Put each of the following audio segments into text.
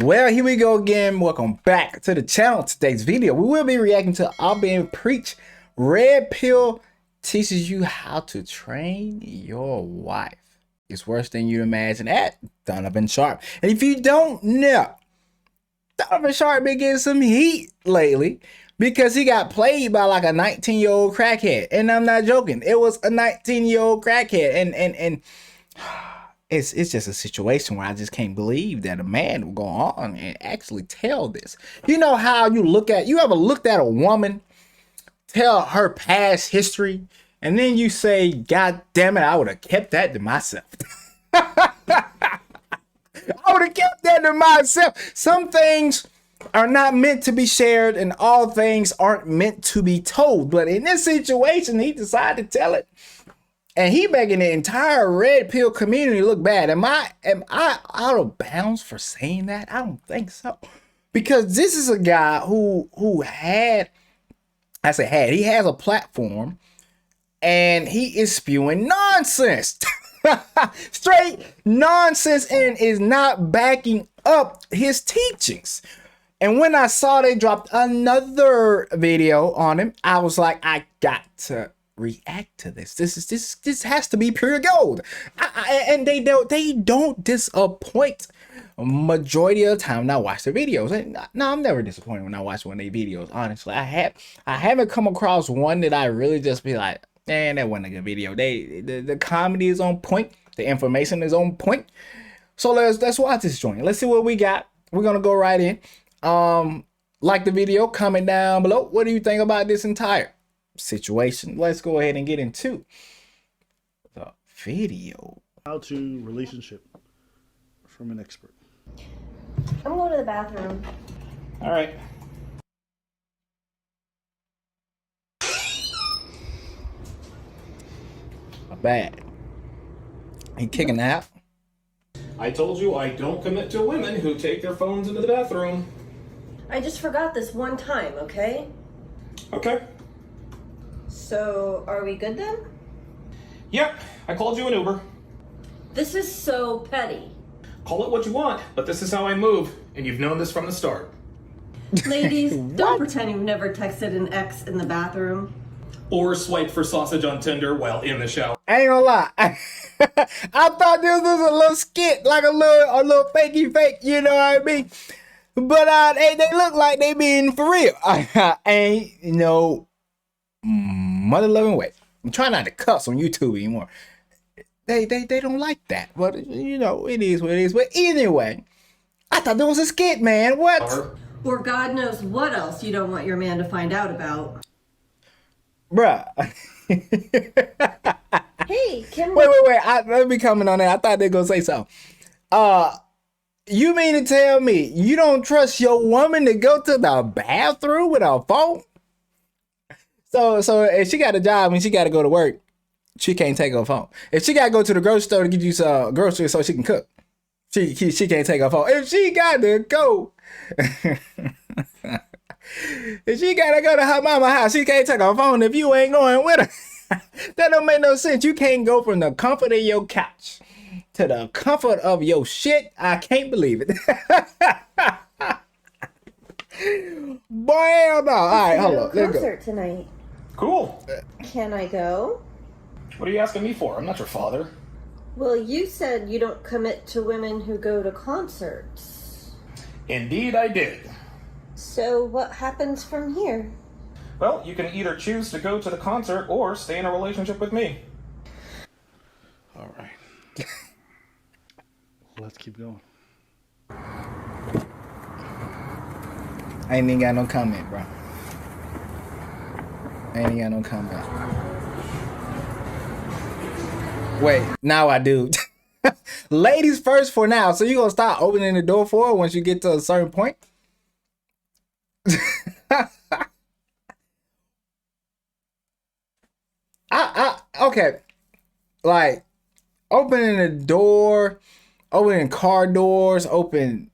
Well, here we go again. Welcome back to the channel. Today's video, we will be reacting to I'll Being Preach. Red Pill teaches you how to train your wife. It's worse than you'd imagine at Donovan Sharp. And if you don't know, Donovan Sharp been getting some heat lately because he got played by like a 19-year-old crackhead. And I'm not joking. It was a 19-year-old crackhead. And it's just a situation where I just can't believe that a man will go on and actually tell this. You know how you ever looked at a woman, tell her past history, and then you say, God damn it, I would have kept that to myself. I would have kept that to myself. Some things are not meant to be shared and all things aren't meant to be told. But in this situation, he decided to tell it. And he making the entire red pill community look bad. Am I out of bounds for saying that? I don't think so. Because this is a guy who he has a platform and he is spewing nonsense. Straight nonsense, and is not backing up his teachings. And when I saw they dropped another video on him, I was like, I got to react to this. This has to be pure gold. And they don't disappoint majority of the time when I watch their videos. And no, I'm never disappointed when I watch one of their videos. Honestly, I haven't come across one that I really just be like, man, that wasn't a good video. The comedy is on point, the information is on point. So let's watch this joint. Let's see what we got. We're gonna go right in. Like the video, comment down below. What do you think about this entire situation? Let's go ahead and get into the video. How to relationship from an expert. I'm going to the bathroom. All right. Bad. He kicking out. I told you I don't commit to women who take their phones into the bathroom. I just forgot this one time, okay? Okay. So, are we good then? Yep, I called you an Uber. This is so petty. Call it what you want, but this is how I move, and you've known this from the start. Ladies, don't pretend you've never texted an ex in the bathroom. Or swiped for sausage on Tinder while in the shower. I ain't gonna lie. I thought this was a little skit, like a little fakey fake, you know what I mean? But they look like they being for real. Ain't no mother loving way. I'm trying not to cuss on YouTube anymore. They don't like that, but you know, it is what it is. But anyway, I thought there was a skit, man. What? Or God knows what else you don't want your man to find out about. Bruh. Hey, Kim. Wait. Let me comment on that. I thought they were gonna say something. You mean to tell me you don't trust your woman to go to the bathroom with her phone? So if she got a job and she got to go to work, she can't take her phone. If she got to go to the grocery store to get you some groceries so she can cook, she can't take her phone. If she got to go, if she got to go to her mama's house, she can't take her phone if you ain't going with her. That don't make no sense. You can't go from the comfort of your couch to the comfort of your shit. I can't believe it. Boy, hell no. All right, hold on. Let's go. Concert tonight. Cool. Can I go? What are you asking me for? I'm not your father. Well, you said you don't commit to women who go to concerts. Indeed, I did. So what happens from here? Well, you can either choose to go to the concert or stay in a relationship with me. All right. Let's keep going. I ain't even got no comment, bro. I ain't even got no comment. Wait, now I do. Ladies first for now. So you gonna start opening the door for her once you get to a certain point? Okay. Like opening the door, opening car doors, opening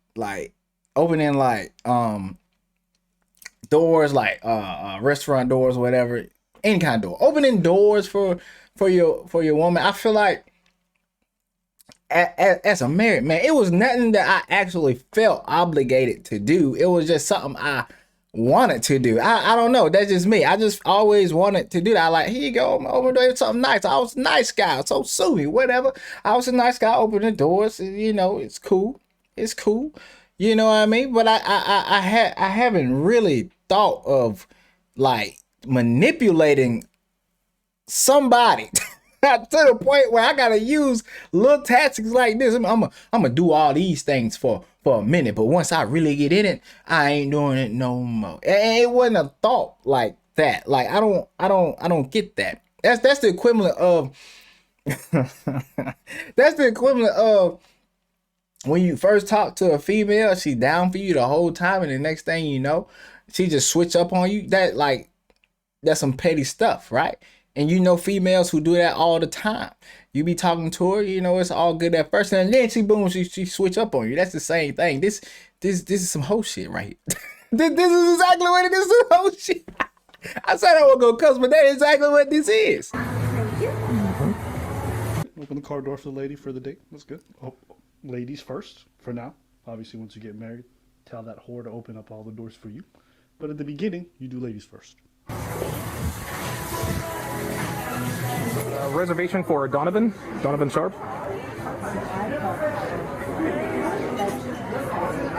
doors like restaurant doors or whatever, any kind of door. Opening doors for your woman. I feel like as a married man, it was nothing that I actually felt obligated to do. It was just something I wanted to do. I don't know. That's just me. I just always wanted to do that. I like, here you go, I'm over there, something nice. I was a nice guy, so sue me, whatever. I was a nice guy, open the doors, you know, it's cool. It's cool. You know what I mean? But I haven't really thought of like manipulating somebody to the point where I gotta use little tactics like this. I'm gonna do all these things for a minute, but once I really get in it, I ain't doing it no more. And it wasn't a thought like that. Like I don't get that. That's the equivalent of that's the equivalent of when you first talk to a female, she down for you the whole time, and the next thing you know, she just switch up on you. That's some petty stuff, right? And you know females who do that all the time. You be talking to her, you know, it's all good at first, and then she switch up on you. That's the same thing. This is some hoe shit right here. this is exactly what it is, some hoe shit. I said I wasn't gonna cuss, but that is exactly what this is. Open the car door for the lady for the date. That's good. Oh, ladies first for now. Obviously, once you get married, tell that whore to open up all the doors for you. But at the beginning, you do ladies first. Reservation for Donovan Sharp.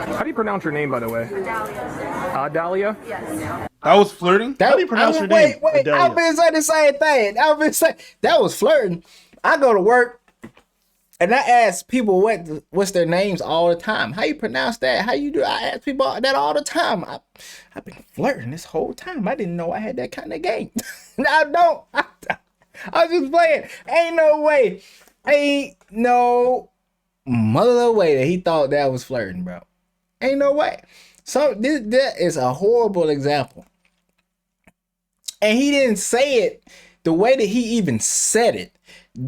How do you pronounce your name, by the way? Dahlia? Yes. That was flirting? How do you pronounce your name? Wait, I've been saying the same thing. I've been saying that was flirting. I go to work and I ask people what's their names all the time. How you pronounce that? How you do? I ask people that all the time. I've been flirting this whole time. I didn't know I had that kind of game. I don't. I was just playing. Ain't no way. Ain't no mother way that he thought that was flirting, bro. Ain't no way. So that is a horrible example. And he didn't say it the way that he even said it.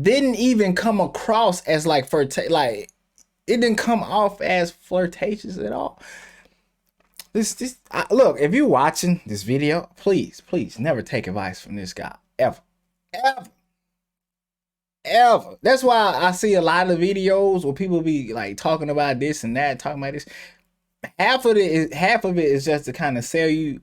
Didn't even come across as like it didn't come off as flirtatious at all. Look, if you're watching this video, please never take advice from this guy ever. That's why I see a lot of videos where people be like talking about this and that, talking about this. Half of it is just to kind of sell you,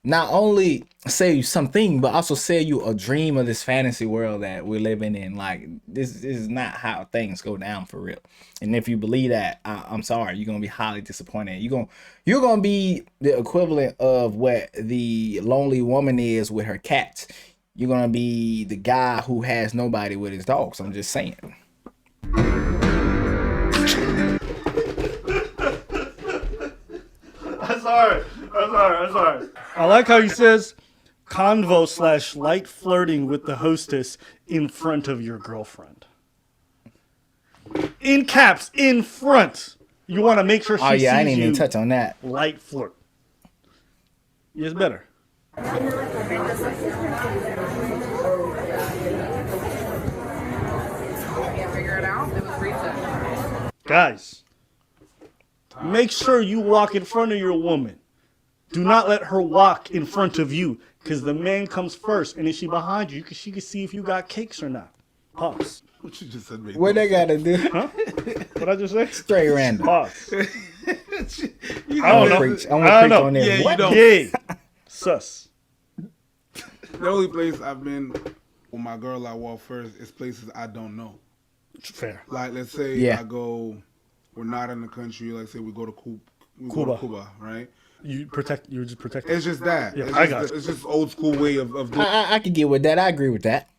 not only sell you something, but also sell you a dream of this fantasy world that we're living in. Like this is not how things go down for real. And if you believe that, I'm sorry, you're gonna be highly disappointed. You're gonna be the equivalent of what the lonely woman is with her cats. You're gonna be the guy who has nobody with his dogs. I'm just saying. That's alright. I like how he says convo / light flirting with the hostess in front of your girlfriend. In caps, in front. You want to make sure she sees you. I didn't even touch on that. Light flirt. Yes, better. Guys, make sure you walk in front of your woman. Do not let her walk in front of you, because the man comes first, and if she behind you, she can see if you got cakes or not. Pause. What you just said made What they gotta do? Huh? What I just say? Straight random. Pause. I I'm gonna preach on this. Yeah, What? you don't. Yay. Sus. The only place I've been with my girl I walk first is places I don't know. Fair. Like, let's say we're not in the country. Like, say we go to Cuba, right? You just protect. It's just that. Yeah, It's just old school way of doing. I could get with that. I agree with that.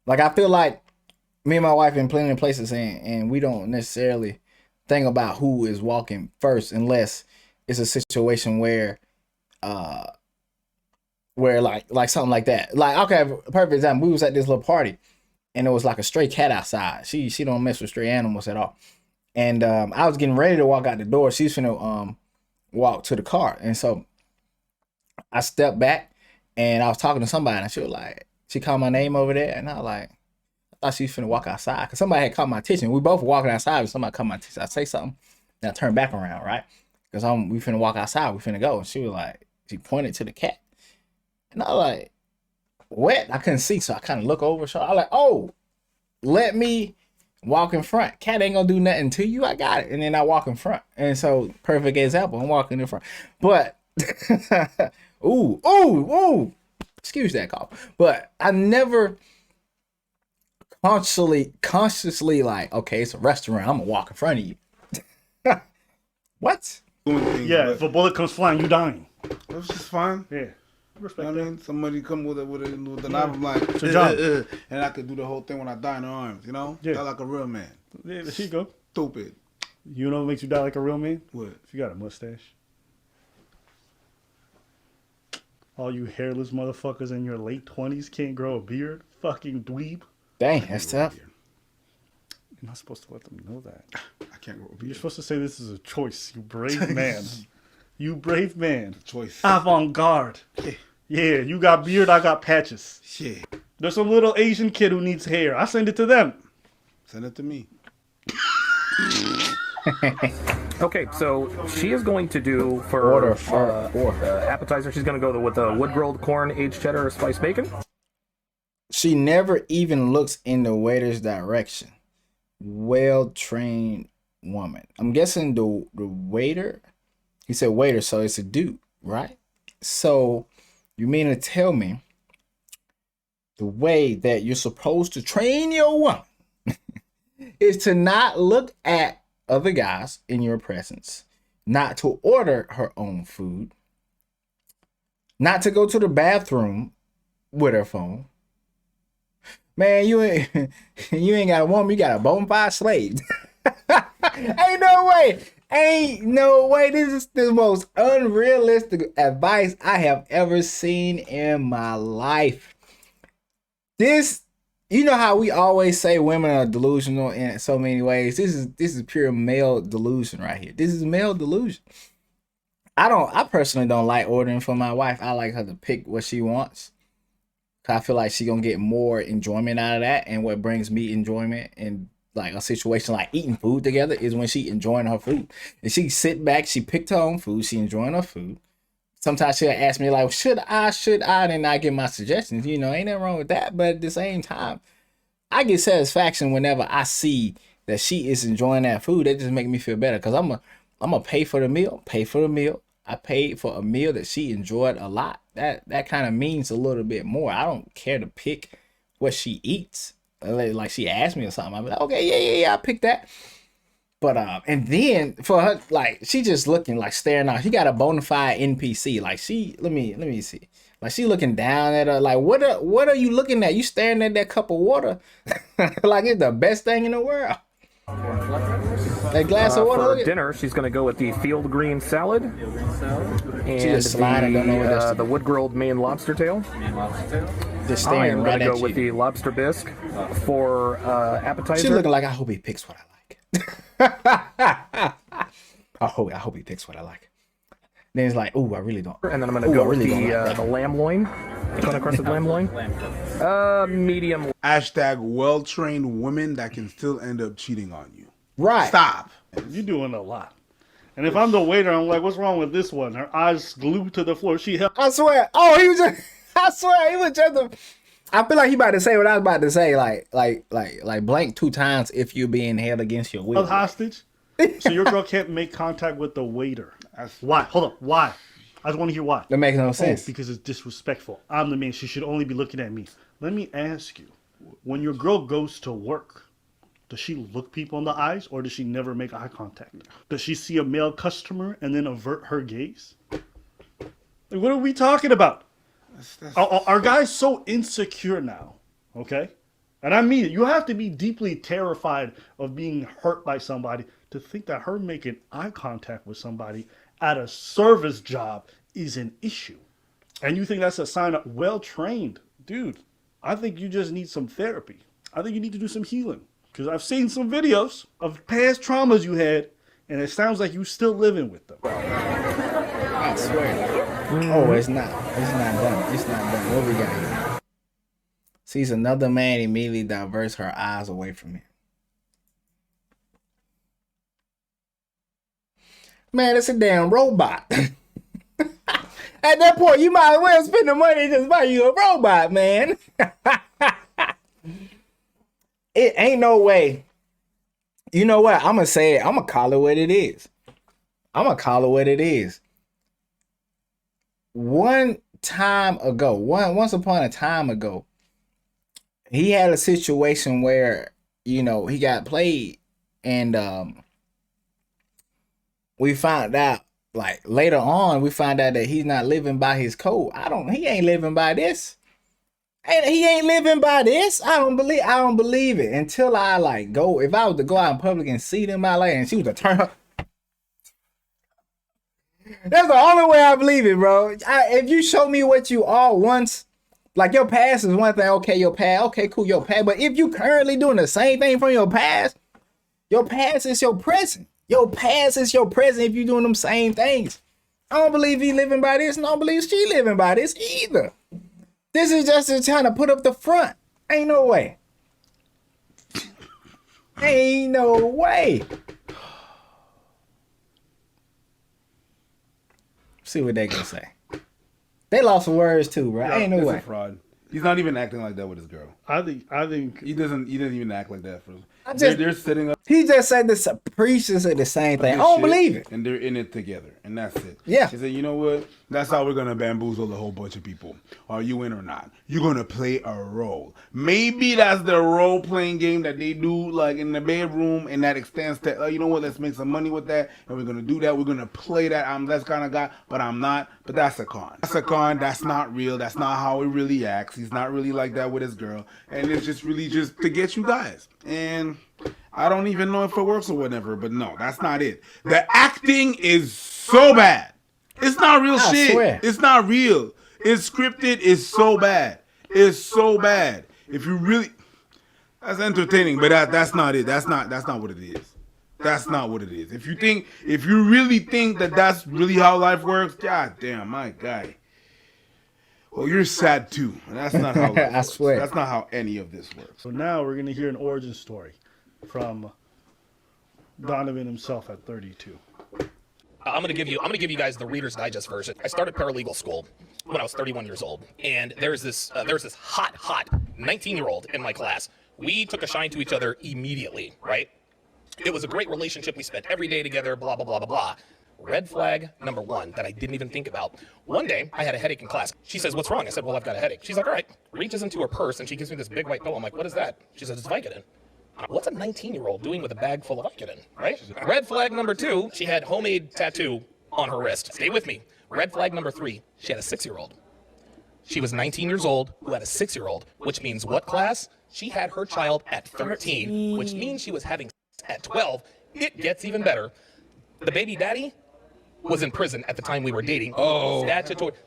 Like, I feel like me and my wife been plenty of places and we don't necessarily think about who is walking first unless it's a situation where like something like that. Like, okay, perfect example. We was at this little party and it was like a stray cat outside. She don't mess with stray animals at all. And I was getting ready to walk out the door. She's finna walk to the car. And so I stepped back and I was talking to somebody and she called my name over there. And I was like, I thought she was finna walk outside because somebody had caught my attention. We both were walking outside and somebody caught my attention. I say something and I turned back around, right? Because we finna walk outside. We finna go. And she was like, she pointed to the cat. And I was like, what? I couldn't see. So I kind of look over. So I was like, oh, let me walk in front. Cat ain't gonna do nothing to you. I got it. And then I walk in front. And so, perfect example, I'm walking in front. But, ooh, excuse that cough. But I never consciously like, okay, it's a restaurant. I'm gonna walk in front of you. What? Doing things, Yeah, but if a bullet comes flying, you dying. that's just fine. Yeah. You Respect know what that. I mean? Somebody come with the knife, I'm like, It's a job. and I could do the whole thing when I die in their arms, you know? Yeah. Die like a real man. Yeah, there you go. Stupid. You know what makes you die like a real man? What? If you got a mustache. All you hairless motherfuckers in your late 20s can't grow a beard. Fucking dweeb. Dang, that's tough. You're not supposed to let them know that. I can't grow a You're beard. supposed to say this is a choice, you brave man. You brave man. Choice. Avant-garde. Yeah, you got beard, I got patches. Shit. There's some little Asian kid who needs hair. I send it to them. Send it to me. Okay, so she is going to do Order for appetizer. She's going to go with the wood grilled corn, aged cheddar, or spiced bacon. She never even looks in the waiter's direction. Well-trained woman. I'm guessing the waiter. He said waiter, so it's a dude, right? So you mean to tell me the way that you're supposed to train your woman is to not look at other guys in your presence, not to order her own food, not to go to the bathroom with her phone. Man, you ain't got a woman, you got a bona fide slave. Ain't no way. This is the most unrealistic advice I have ever seen in my life. This, you know how we always say women are delusional in so many ways. This is pure male delusion right here. This is male delusion. I personally don't like ordering for my wife. I like her to pick what she wants. I feel like she gonna get more enjoyment out of that, and what brings me enjoyment in like a situation like eating food together is when she enjoying her food. And she sit back, she picked her own food, she enjoying her food. Sometimes she'll ask me like, should I? And I give my suggestions. You know, ain't nothing wrong with that. But at the same time, I get satisfaction whenever I see that she is enjoying that food. That just make me feel better, because I'm gonna pay for the meal. I paid for a meal that she enjoyed a lot. That kind of means a little bit more. I don't care to pick what she eats. Like she asked me or something, I'm like, okay, yeah, I picked that. But and then for her, like, she just looking like staring out. She got a bona fide NPC. Like let me see. Like she looking down at her. Like what are you looking at? You staring at that cup of water like it's the best thing in the world. That glass of water. For dinner, she's going to go with the field green salad and just sliding, don't know what that's the wood grilled Maine lobster tail. Just I staring am right going to at go you. with the lobster bisque for appetizer. She looking like, I hope he picks what I like. I hope he picks what I like. Then it's like, ooh, I really don't. And then I'm going to go with really don't like the lamb loin, tuna crusted lamb loin. Medium. Hashtag well-trained women that can still end up cheating on you. Right. Stop. You're doing a lot. And if I'm the waiter, I'm like, what's wrong with this one? Her eyes glued to the floor. She held. I swear. Oh, he was just. I swear he was just. I feel like he about to say what I was about to say. Like blank 2 times if you're being held against your will. Hostage. So your girl can't make contact with the waiter. Why? Hold on. Why? I just want to hear why. That makes no sense. Because it's disrespectful. I'm the man. She should only be looking at me. Let me ask you, when your girl goes to work, does she look people in the eyes, or does she never make eye contact? Does she see a male customer and then avert her gaze? Like, what are we talking about? Are guys so insecure now? Okay? And I mean it. You have to be deeply terrified of being hurt by somebody to think that her making eye contact with somebody at a service job is an issue. And you think that's a sign of well-trained. Dude, I think you just need some therapy. I think you need to do some healing. Because I've seen some videos of past traumas you had, and it sounds like you're still living with them. I swear. Oh, it's not done. It's not done. What we got here? Sees another man, immediately diverts her eyes away from him. Man, it's a damn robot. At that point, you might as well spend the money and just buy you a robot, man. It ain't no way. You know what? I'm gonna say it. I'm gonna call it what it is. I'm gonna call it what it is. Once upon a time ago, he had a situation where, you know, he got played, and we found out, like, later on, we find out that he's not living by his code. He ain't living by this. And he ain't living by this. I don't believe it until I like go. If I was to go out in public and see them out like, and she was to turn up. That's the only way I believe it, bro. If you show me what you are once, like your past is one thing. Okay, your past. Okay, cool, your past. But if you currently doing the same thing from your past is your present. Your past is your present if you doing them same things. I don't believe he living by this, and I don't believe she living by this either. This is just trying to put up the front. Ain't no way. Ain't no way. See what they gonna say. They lost some words too, bro. Ain't no It's way. a fraud. He's not even acting like that with his girl. I think He doesn't even act like that. just- They're sitting up. He just said this. Preacher said the same thing. I this don't shit, believe it. And they're in it together, and that's it. Yeah. He said, you know what? That's how we're gonna bamboozle a whole bunch of people. Are you in or not? You're gonna play a role. Maybe that's the role playing game that they do, like in the bedroom, and that extends to, you know what? Let's make some money with that, and we're gonna do that. We're gonna play that. I'm that kind of guy, but I'm not. But that's a con. That's a con. That's not real. That's not how he really acts. He's not really like that with his girl, and it's just really just to get you guys. And I don't even know if it works or whatever, but no, that's not it. The acting is so bad. It's not real I shit. swear. It's not real. It's scripted. It's so bad. It's so bad. If you really, that's entertaining, but that's not it. That's not what it is. That's not what it is. If you really think that that's really how life works, god damn, my guy. Well, you're sad too. That's not how life I works. swear. That's not how any of this works. so. Now we're gonna hear an origin story from Donovan himself at 32. I'm gonna give you guys the Reader's Digest version. I started paralegal school when I was 31 years old, and there's this hot 19-year-old in my class. We took a shine to each other immediately, right? It was a great relationship. We spent every day together, blah blah blah blah blah. Red flag number one that I didn't even think about. One day I had a headache in class. She says, "What's wrong?" I said, "Well, I've got a headache." She's like, "All right." Reaches into her purse and she gives me this big white pill. I'm like, "What is that?" She says, "It's Vicodin." What's a 19-year-old doing with a bag full of Vicodin, right? Red flag number two, she had homemade tattoo on her wrist. Stay with me. Red flag number three, she had a 6-year-old. She was 19 years old who had a 6-year-old, which means what class? She had her child at 13, which means she was having sex at 12. It gets even better. The baby daddy was in prison at the time we were dating. Oh.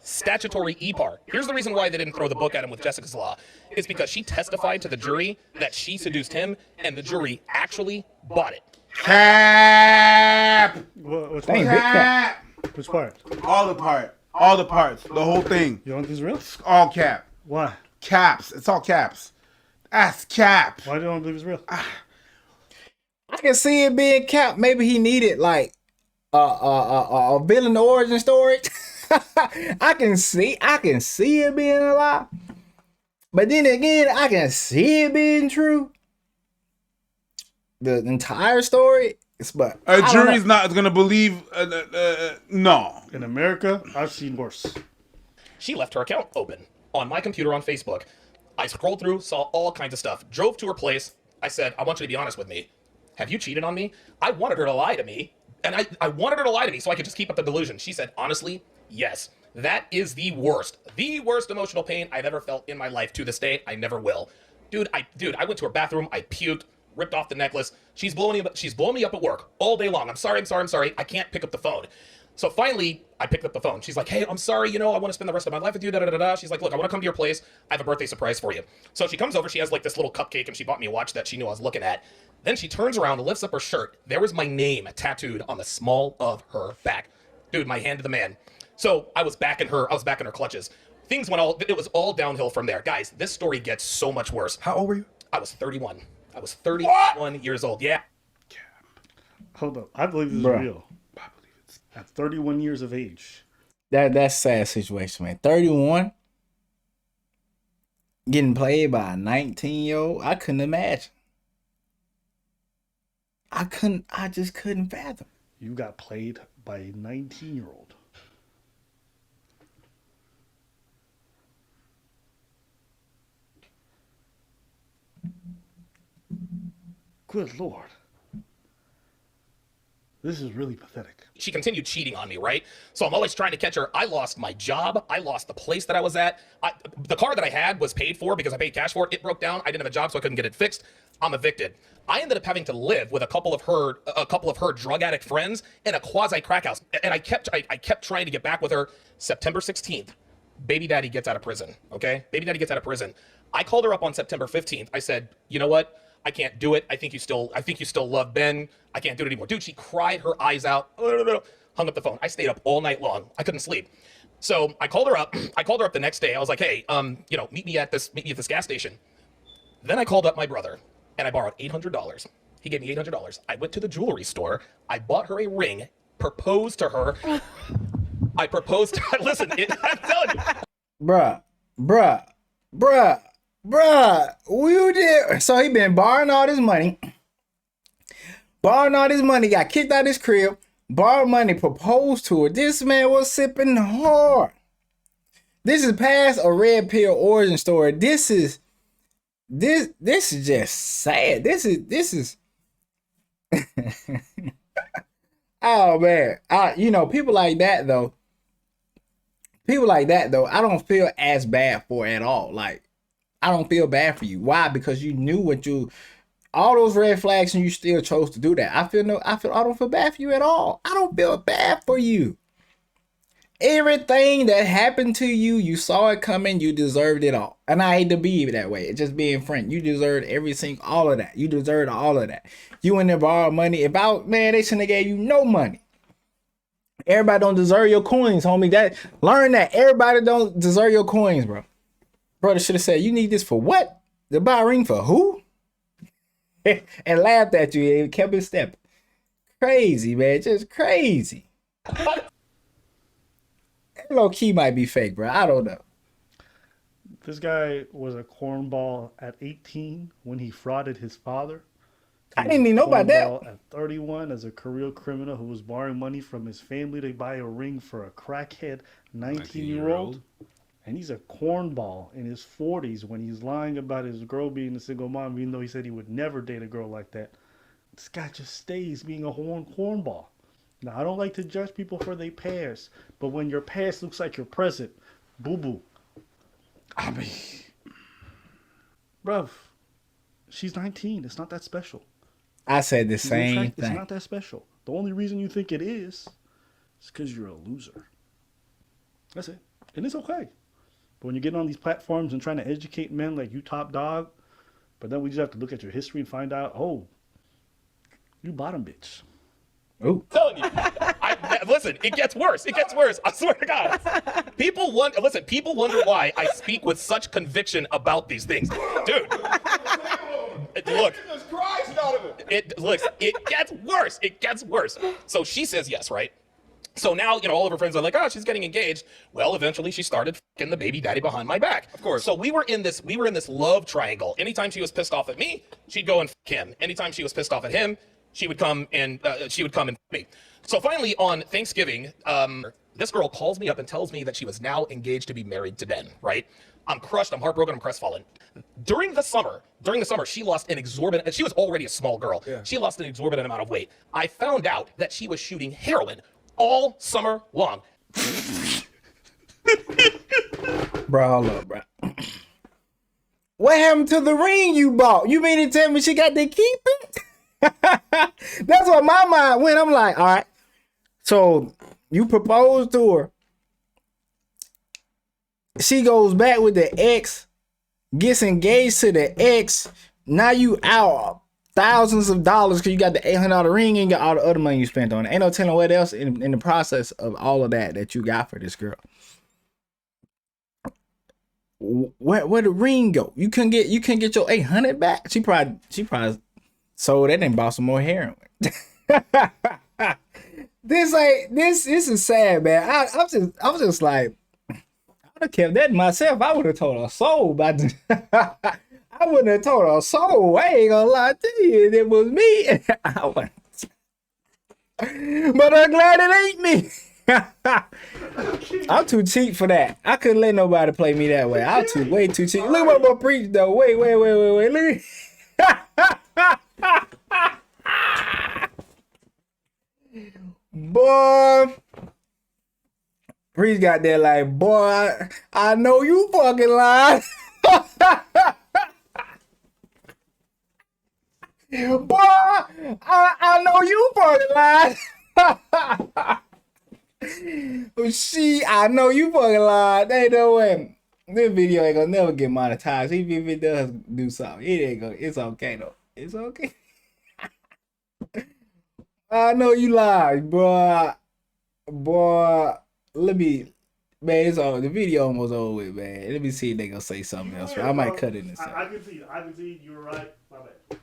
Statutory EPAR. Here's the reason why they didn't throw the book at him with Jessica's Law. It's because she testified to the jury that she seduced him, and the jury actually bought it. Cap. Which Dang, part? big cap. Which part? All the parts, the whole thing, You don't think it's real? all cap, Why? caps. It's all caps. That's cap. Why do you don't believe it's real? I can see it being capped. Maybe he needed like a villain origin story. I can see it being a lie. But then again, I can see it being true. The entire story, but A jury's not gonna believe. No. In America, I've seen worse. She left her account open on my computer on Facebook. I scrolled through, saw all kinds of stuff, drove to her place. I said, "I want you to be honest with me. Have you cheated on me?" I wanted her to lie to me. And I wanted her to lie to me so I could just keep up the delusion. She said, "Honestly, yes." That is the worst emotional pain I've ever felt in my life. To this day, I never will. Dude, I went to her bathroom, I puked, ripped off the necklace. She's blowing me up at work all day long. I'm sorry. I can't pick up the phone. So finally, I picked up the phone. She's like, "Hey, I'm sorry, I want to spend the rest of my life with you, da-da-da-da." She's like, "Look, I want to come to your place. I have a birthday surprise for you." So she comes over, she has like this little cupcake, and she bought me a watch that she knew I was looking at. Then she turns around and lifts up her shirt. There was my name tattooed on the small of her back. Dude, my hand to the man. So I was back in her clutches. It was all downhill from there. Guys, this story gets so much worse. How old were you? I was 31. I was 31 years old. Yeah. Hold up. I believe this is Bruh. real. At 31 years of age. that's a sad situation, man. 31, getting played by a 19-year-old. I couldn't imagine. I just couldn't fathom. You got played by a 19-year-old. Good Lord. This is really pathetic. She continued cheating on me, right? So I'm always trying to catch her. I lost my job. I lost the place that I was at. The car that I had was paid for because I paid cash for it. It broke down. I didn't have a job, so I couldn't get it fixed. I'm evicted. I ended up having to live with a couple of her drug addict friends in a quasi crack house. And I kept trying to get back with her. September 16th, baby daddy gets out of prison. Okay, baby daddy gets out of prison. I called her up on September 15th. I said, you know what? I can't do it. I think you still love Ben. I can't do it anymore. Dude, she cried her eyes out. Hung up the phone. I stayed up all night long. I couldn't sleep. So I called her up. I called her up the next day. I was like, hey, meet me at this gas station. Then I called up my brother and I borrowed $800. He gave me $800. I went to the jewelry store. I bought her a ring, proposed to her. I proposed to her. Listen, I'm telling you. Bruh, you did. So he been borrowing all this money. Got kicked out of his crib. Borrowed money, proposed to her. This man was sipping hard. This is past a red pill origin story. This is just sad. This is oh man. People like that though. I don't feel as bad for at all. Like, I don't feel bad for you. Why? Because you knew all those red flags and you still chose to do that. I don't feel bad for you at all. I don't feel bad for you. Everything that happened to you, you saw it coming, you deserved it all. And I hate to be that way. Just being frank. You deserved all of that. You deserved all of that. You went there borrowed money. They shouldn't have gave you no money. Everybody don't deserve your coins, homie. Learn that. Everybody don't deserve your coins, bro. Brother should have said, you need this for what? To buy a ring for who? And laughed at you and kept it stepping. Crazy, man. Just crazy. Low key might be fake, bro. I don't know. This guy was a cornball at 18 when he frauded his father. I didn't even know about that. At 31 as a career criminal who was borrowing money from his family to buy a ring for a crackhead 19-year-old. And he's a cornball in his 40s when he's lying about his girl being a single mom, even though he said he would never date a girl like that. This guy just stays being a cornball. Now, I don't like to judge people for their past, but when your past looks like your present, boo-boo. I mean, bruv, she's 19. It's not that special. I said the same thing. It's not that special. The only reason you think it is because you're a loser. That's it. And it's okay. But when you're getting on these platforms and trying to educate men like you top dog, but then we just have to look at your history and find out, oh, you bottom bitch. Oh, Telling you. Listen, it gets worse. It gets worse. I swear to God. People wonder why I speak with such conviction about these things. Dude. Look. It gets worse. It gets worse. So she says yes, right? So now, all of her friends are like, oh, she's getting engaged. Well, eventually she started fucking the baby daddy behind my back. Of course. So we were in this love triangle. Anytime she was pissed off at me, she'd go and fuck him. Anytime she was pissed off at him, she would come and fuck me. So finally on Thanksgiving, this girl calls me up and tells me that she was now engaged to be married to Ben, right? I'm crushed, I'm heartbroken, I'm crestfallen. During the summer, she lost an exorbitant, she was already a small girl. Yeah. She lost an exorbitant amount of weight. I found out that she was shooting heroin all summer long. Bro, hold up, bro. What happened to the ring you bought? You mean to tell me she got to keep it? That's what my mind went. I'm like, all right. So you proposed to her. She goes back with the ex, gets engaged to the ex. Now you out thousands of dollars because you got the $800 ring and got all the other money you spent on it. Ain't no telling what else in the process of all of that you got for this girl. Where the ring go? You can get your $800 back. She probably sold that and bought some more heroin. This is sad, man. I was just like, I would have kept that to myself. I would have told her soul about this. I wouldn't have told a soul. I ain't gonna lie to you. It was me. I wouldn't. But I'm glad it ain't me. I'm too cheap for that. I couldn't let nobody play me that way. I'm way too cheap. Look what my preach though. Wait. Look boy. Preach got there like, boy, I know you fucking lying. Boy, I know you fucking lied. I know you fucking lied. Ain't no way. This video ain't gonna never get monetized. Even if it does do something, it ain't gonna. It's okay though. It's okay. I know you lied, boy. Boy, let me. Man, it's all the video almost over with, man. Let me see if they gonna say something else. I might cut it in a second. I can see you were right. My bad.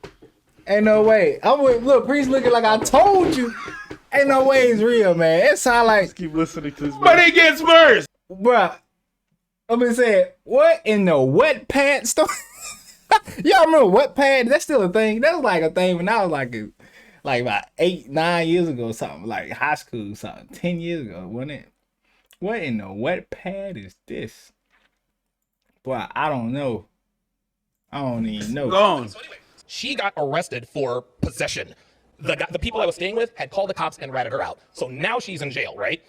Ain't no way. Look, Priest looking like I told you. Ain't no way it's real, man. It sound like. Just keep listening to this. But it gets worse. Bruh. I'm gonna say, what in the wet pad store? Y'all remember wet pad? That's still a thing. That was like a thing when I was like about 8-9 years ago or something. Like high school or something. 10 years ago, wasn't it? What in the wet pad is this? Boy, I don't know. I don't even know. Go on. So anyway, she got arrested for possession. The people I was staying with had called the cops and ratted her out. So now she's in jail, right?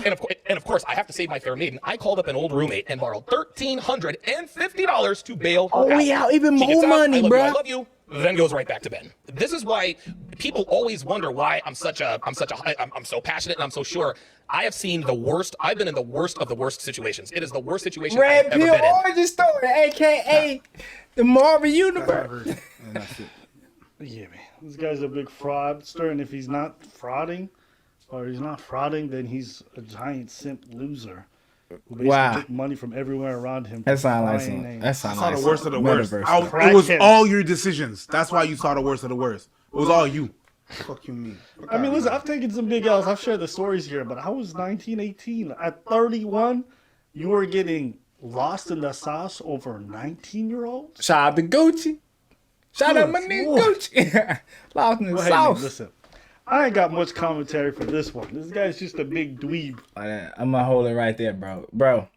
And of course, I have to save my fair maiden. I called up an old roommate and borrowed $1,350 to bail her out. Oh yeah, even She gets more out, money, I bro. love you, then goes right back to bed. This is why people always wonder why I'm so passionate and I'm so sure. I have seen the worst. I've been in the worst of the worst situations. It is the worst situation Red I've ever Pill been in. Origin Story, aka the Marvel Universe. And that's it. Yeah, man. This guy's a big fraudster, and if he's not frauding, then he's a giant simp loser. Who basically took money from everywhere around him. That sounds like buying some. names. That I sounds saw like the worst of the worst. metaverse. It was all your decisions. That's why you saw the worst of the worst. It was all you. Fuck you mean? I mean, listen, I've taken some big L's. I've shared the stories here, but I was 19, 18. At 31, you were getting lost in the sauce over 19-year-olds? Shout out to Gucci. Shout out my nigga Lord. Gucci. Lost in the Well, hey, man, sauce. listen, I ain't got much commentary for this one. This guy's just a big dweeb. I'm gonna hold it right there, bro.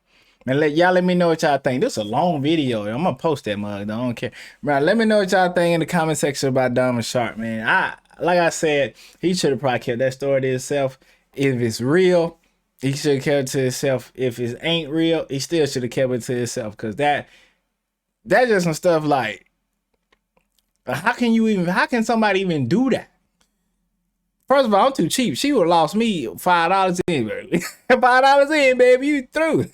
Man, let me know what y'all think. This is a long video. I'm gonna post that mug. I don't care. Bro, let me know what y'all think in the comment section about Diamond Shark, man. Like I said, he should have probably kept that story to himself. If it's real, he should have kept it to himself. If it ain't real, he still should have kept it to himself. Cause that's just some stuff like, how can somebody even do that? First of all, I'm too cheap. She would have lost me $5 in, baby. $5 in, baby. You through.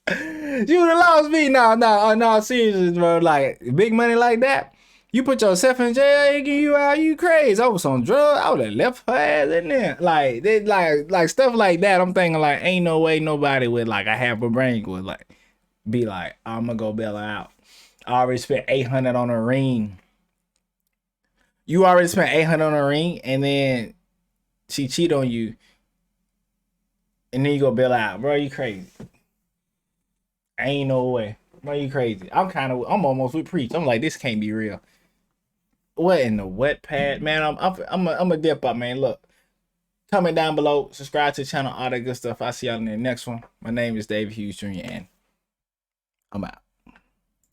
She would have lost me. No, seriously, bro. Like, big money like that, you put yourself in jail, they give you out, you crazy. I was on drugs. I would have left her ass in there. Like, like stuff like that. I'm thinking, like, ain't no way nobody with, like, a half a brain would, like, be like, I'm going to go bail her out. I already spent $800 on a ring. You already spent $800 on a ring, and then she cheat on you, and then you go bail out. Bro, you crazy. Ain't no way. Bro, you crazy. I'm almost with Preach. I'm like, this can't be real. What in the wet pad? Man, I'm a dip up, man. Look, comment down below, subscribe to the channel, all that good stuff. I'll see y'all in the next one. My name is David Hughes Jr., and I'm out.